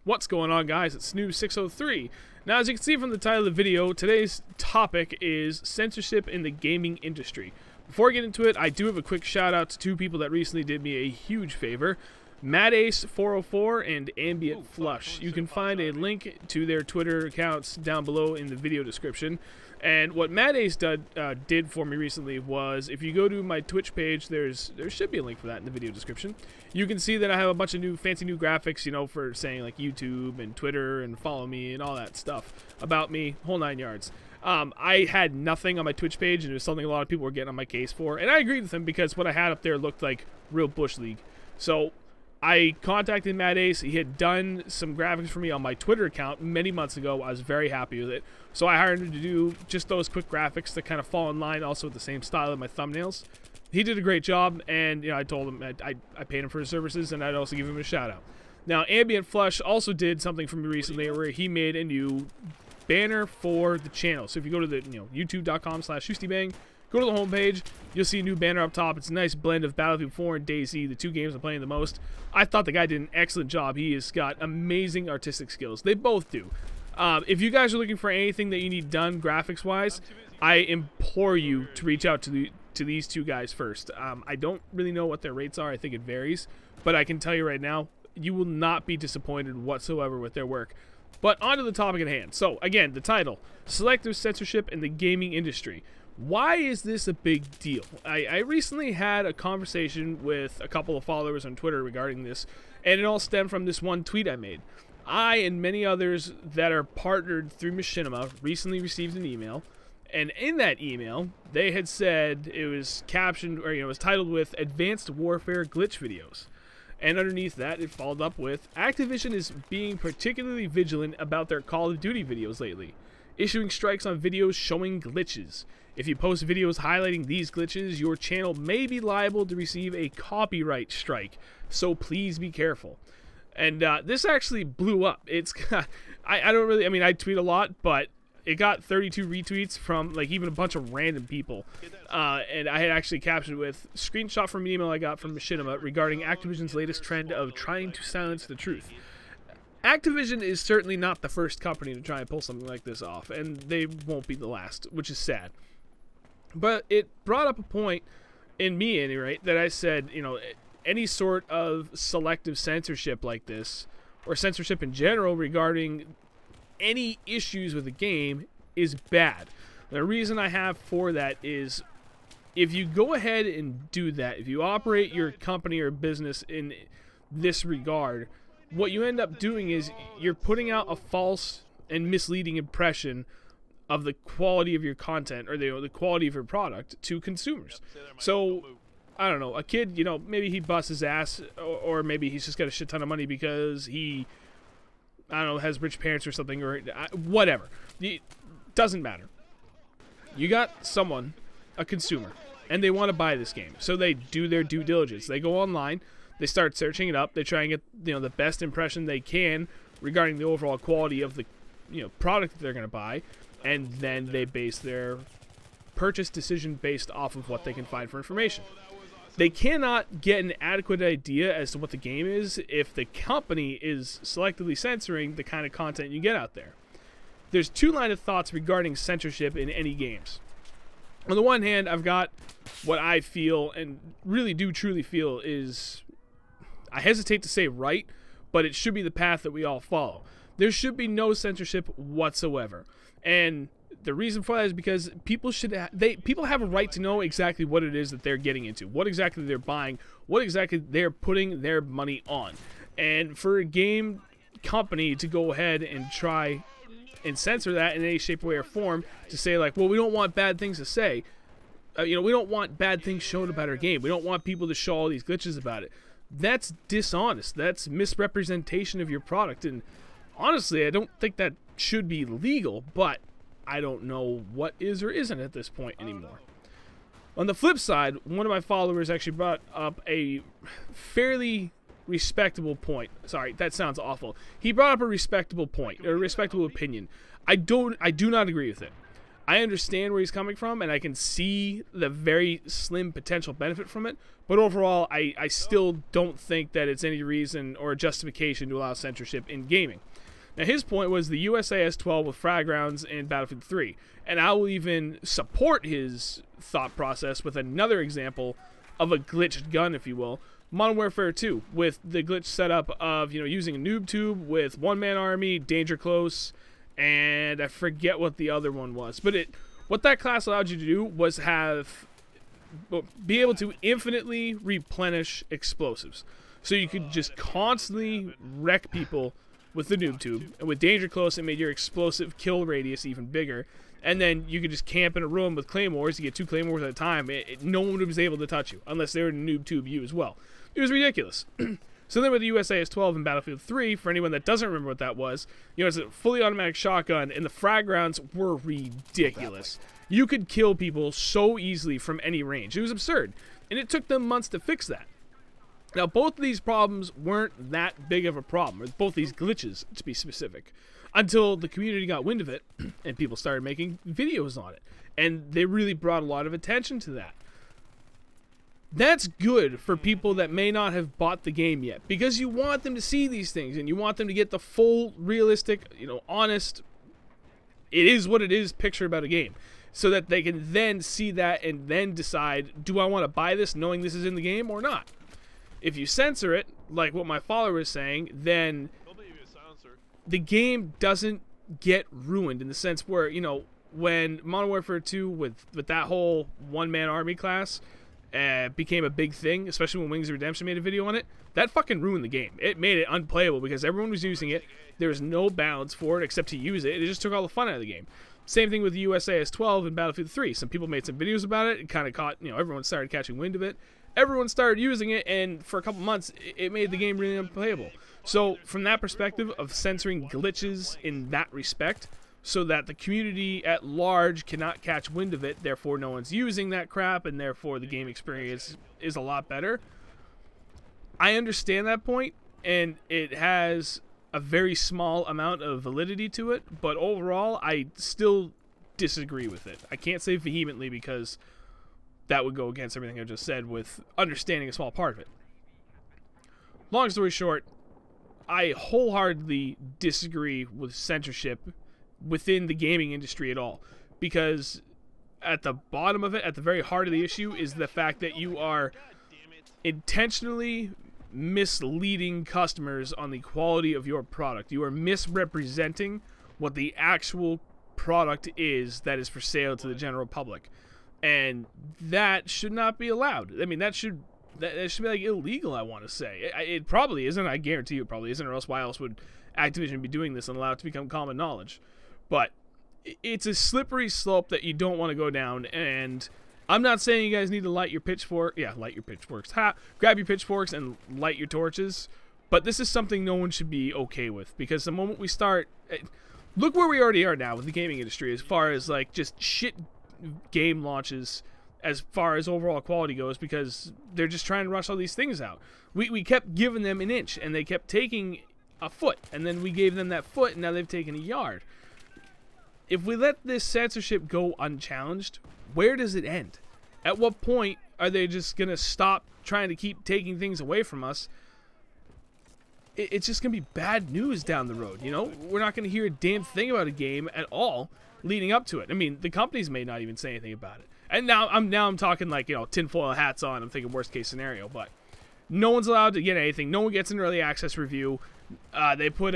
What's going on, guys? It's Snoo603. Now, as you can see from the title of the video, today's topic is censorship in the gaming industry. Before I get into it, I do have a quick shout out to two people that recently did me a huge favor. MadAce404 and Ambient Flush. You can find a link to their Twitter accounts down below in the video description. And what MadAce did for me recently was, if you go to my Twitch page, there should be a link for that in the video description. You can see that I have a bunch of fancy new graphics, you know, for saying like YouTube and Twitter and follow me and all that stuff about me, whole 9 yards. I had nothing on my Twitch page, and it was something a lot of people were getting on my case for, and I agreed with them because what I had up there looked like real Bush League. So I contacted MadAce. He had done some graphics for me on my Twitter account many months ago. I was very happy with it. So I hired him to do just those quick graphics that kind of fall in line, also with the same style of my thumbnails. He did a great job, and you know, I told him I paid him for his services, and I'd also give him a shout out. Now, Ambient Flush also did something for me recently where he made a new banner for the channel. So if you go to the youtube.com/Shustybang, go to the homepage, you'll see a new banner up top. It's a nice blend of Battlefield 4 and DayZ, the two games I'm playing the most. I thought the guy did an excellent job. He has got amazing artistic skills. They both do. If you guys are looking for anything that you need done graphics-wise, I implore you to reach out to these two guys first. I don't really know what their rates are. I think it varies. But I can tell you right now, you will not be disappointed whatsoever with their work. But on to the topic at hand. So, again, the title, Selective Censorship in the Gaming Industry. Why is this a big deal? I recently had a conversation with a couple of followers on Twitter regarding this, and it all stemmed from this one tweet I made. I and many others that are partnered through Machinima recently received an email, and in that email, they had said it was captioned, or it was titled with Advanced Warfare Glitch Videos. And underneath that, it followed up with, Activision is being particularly vigilant about their Call of Duty videos lately, issuing strikes on videos showing glitches. If you post videos highlighting these glitches, your channel may be liable to receive a copyright strike, so please be careful. And this actually blew up. It's I don't really, I mean, I tweet a lot, but it got 32 retweets from like even a bunch of random people. And I had actually captioned with screenshot from an email I got from Machinima regarding Activision's latest trend of trying to silence the truth. Activision is certainly not the first company to try and pull something like this off, and they won't be the last, which is sad. But it brought up a point, in me at any rate, that I said, you know, any sort of selective censorship like this, or censorship in general regarding any issues with the game, is bad. The reason I have for that is, if you go ahead and do that, if you operate your company or business in this regard, what you end up doing is you're putting out a false and misleading impression of the quality of your content, or the quality of your product to consumers. So, I don't know, a kid, you know, maybe he busts his ass, or maybe he's just got a shit ton of money because he, I don't know, has rich parents or something, or whatever. It doesn't matter. You got someone, a consumer, and they want to buy this game. So they do their due diligence. They go online, they start searching it up, they try and get, you know, the best impression they can regarding the overall quality of the, you know, product that they're going to buy, and then they base their purchase decision based off of what they can find for information. They cannot get an adequate idea as to what the game is if the company is selectively censoring the kind of content you get out there. There's two lines of thoughts regarding censorship in any games. On the one hand, I've got what I feel, and really do truly feel, is, I hesitate to say right, but it should be the path that we all follow. There should be no censorship whatsoever. And the reason for that is because people people have a right to know exactly what it is that they're getting into, what exactly they're buying, what exactly they're putting their money on. And for a game company to go ahead and try and censor that in any shape, way, or form, to say like, well, we don't want bad things to say, you know, we don't want bad things shown about our game, we don't want people to show all these glitches about it. That's dishonest. That's misrepresentation of your product. And honestly, I don't think that should be legal, but I don't know what is or isn't at this point anymore. On the flip side, one of my followers actually brought up a fairly respectable point. Sorry, that sounds awful. He brought up a respectable point, or a respectable opinion. I do not agree with it. I understand where he's coming from, and I can see the very slim potential benefit from it. But overall, I still don't think that it's any reason or justification to allow censorship in gaming. Now, his point was the USAS 12 with frag rounds in Battlefield 3. And I will even support his thought process with another example of a glitched gun, if you will. Modern Warfare 2, with the glitch setup of, using a noob tube with one-man army, danger close, and I forget what the other one was. But what that class allowed you to do was be able to infinitely replenish explosives. So you could just constantly wreck people with the noob tube. And with danger close, it made your explosive kill radius even bigger. And then you could just camp in a room with claymores. You get 2 claymores at a time. No one was able to touch you unless they were in a noob tube you as well. It was ridiculous. So then with the USAS 12 in Battlefield 3, for anyone that doesn't remember what that was, it's a fully automatic shotgun, and the frag rounds were ridiculous. You could kill people so easily from any range. It was absurd. And it took them months to fix that. Now, both of these problems weren't that big of a problem, or both these glitches, to be specific, until the community got wind of it, and people started making videos on it. And they really brought a lot of attention to that. That's good for people that may not have bought the game yet, because you want them to see these things, and you want them to get the full, realistic, honest, it is what it is picture about a game, so that they can then see that and then decide, do I want to buy this knowing this is in the game or not? If you censor it, like what my follower was saying, then the game doesn't get ruined, in the sense where, when Modern Warfare 2 with that whole one-man army class became a big thing, especially when Wings of Redemption made a video on it, that fucking ruined the game. It made it unplayable because everyone was using it. There was no balance for it except to use it. It just took all the fun out of the game. Same thing with the USAS 12 and Battlefield 3. Some people made some videos about it. It kind of caught, everyone started catching wind of it. Everyone started using it, and for a couple months, it made the game really unplayable. So from that perspective of censoring glitches in that respect, so that the community at large cannot catch wind of it, therefore no one's using that crap, and therefore the game experience is a lot better. I understand that point, and it has a very small amount of validity to it, but overall, I still disagree with it. I can't say vehemently because that would go against everything I just said with understanding a small part of it. Long story short, I wholeheartedly disagree with censorship within the gaming industry at all, because at the bottom of it, at the very heart of the issue, is the fact that you are intentionally misleading customers on the quality of your product. You are misrepresenting what the actual product is that is for sale to the general public, and that should not be allowed. I mean, that should be like illegal, I want to say. It probably isn't. I guarantee you it probably isn't, or else why else would Activision be doing this and allow it to become common knowledge? But it's a slippery slope that you don't want to go down, and I'm not saying you guys need to light your pitchfork. Yeah, light your pitchforks. Grab your pitchforks and light your torches. But this is something no one should be okay with, because the moment we start, look where we already are now with the gaming industry, as far as like just shit game launches, as far as overall quality goes, because they're just trying to rush all these things out. We kept giving them an inch, and they kept taking a foot, and then we gave them that foot, and now they've taken a yard. If we let this censorship go unchallenged, where does it end? At what point are they just going to stop trying to keep taking things away from us? It's just going to be bad news down the road, We're not going to hear a damn thing about a game at all leading up to it. I mean, the companies may not even say anything about it. And now I'm talking like, tinfoil hats on. I'm thinking worst case scenario, but no one's allowed to get anything. No one gets an early access review. They put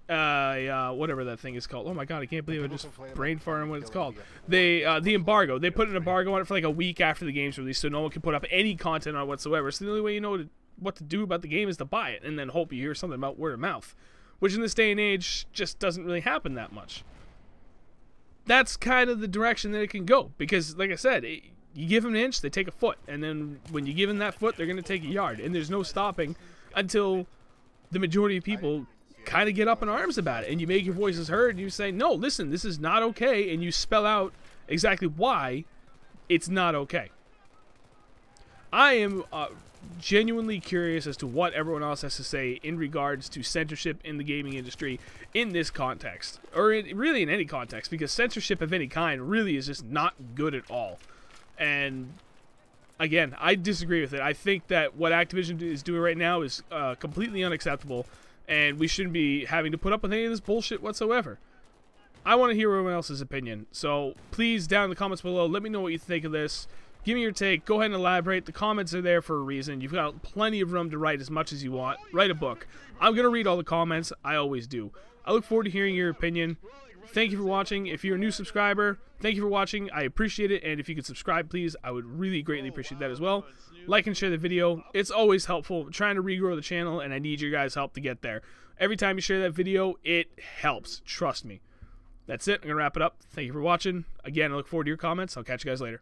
whatever that thing is called. Oh my god, I can't believe I just brain farted what it's called. The embargo. They put an embargo on it for like a week after the game's released, so no one can put up any content on it whatsoever. So the only way you know what to do about the game is to buy it, and then hope you hear something about word of mouth, which in this day and age just doesn't really happen that much. That's kind of the direction that it can go, because like I said, you give them an inch, they take a foot, and then when you give them that foot, they're going to take a yard, and there's no stopping until the majority of people kind of get up in arms about it, and you make your voices heard, and you say, no, listen, this is not okay, and you spell out exactly why it's not okay. I am genuinely curious as to what everyone else has to say in regards to censorship in the gaming industry in this context, or really in any context, because censorship of any kind really is just not good at all. And again, I disagree with it. I think that what Activision is doing right now is completely unacceptable, and we shouldn't be having to put up with any of this bullshit whatsoever. I want to hear everyone else's opinion, so please, down in the comments below, let me know what you think of this. Give me your take. Go ahead and elaborate. The comments are there for a reason. You've got plenty of room to write as much as you want. Write a book. I'm going to read all the comments. I always do. I look forward to hearing your opinion. Thank you for watching. If you're a new subscriber, thank you for watching. I appreciate it. And if you could subscribe, please, I would really greatly appreciate that as well. Like and share the video. It's always helpful. I'm trying to regrow the channel, and I need your guys' help to get there. Every time you share that video, it helps. Trust me. That's it. I'm going to wrap it up. Thank you for watching. Again, I look forward to your comments. I'll catch you guys later.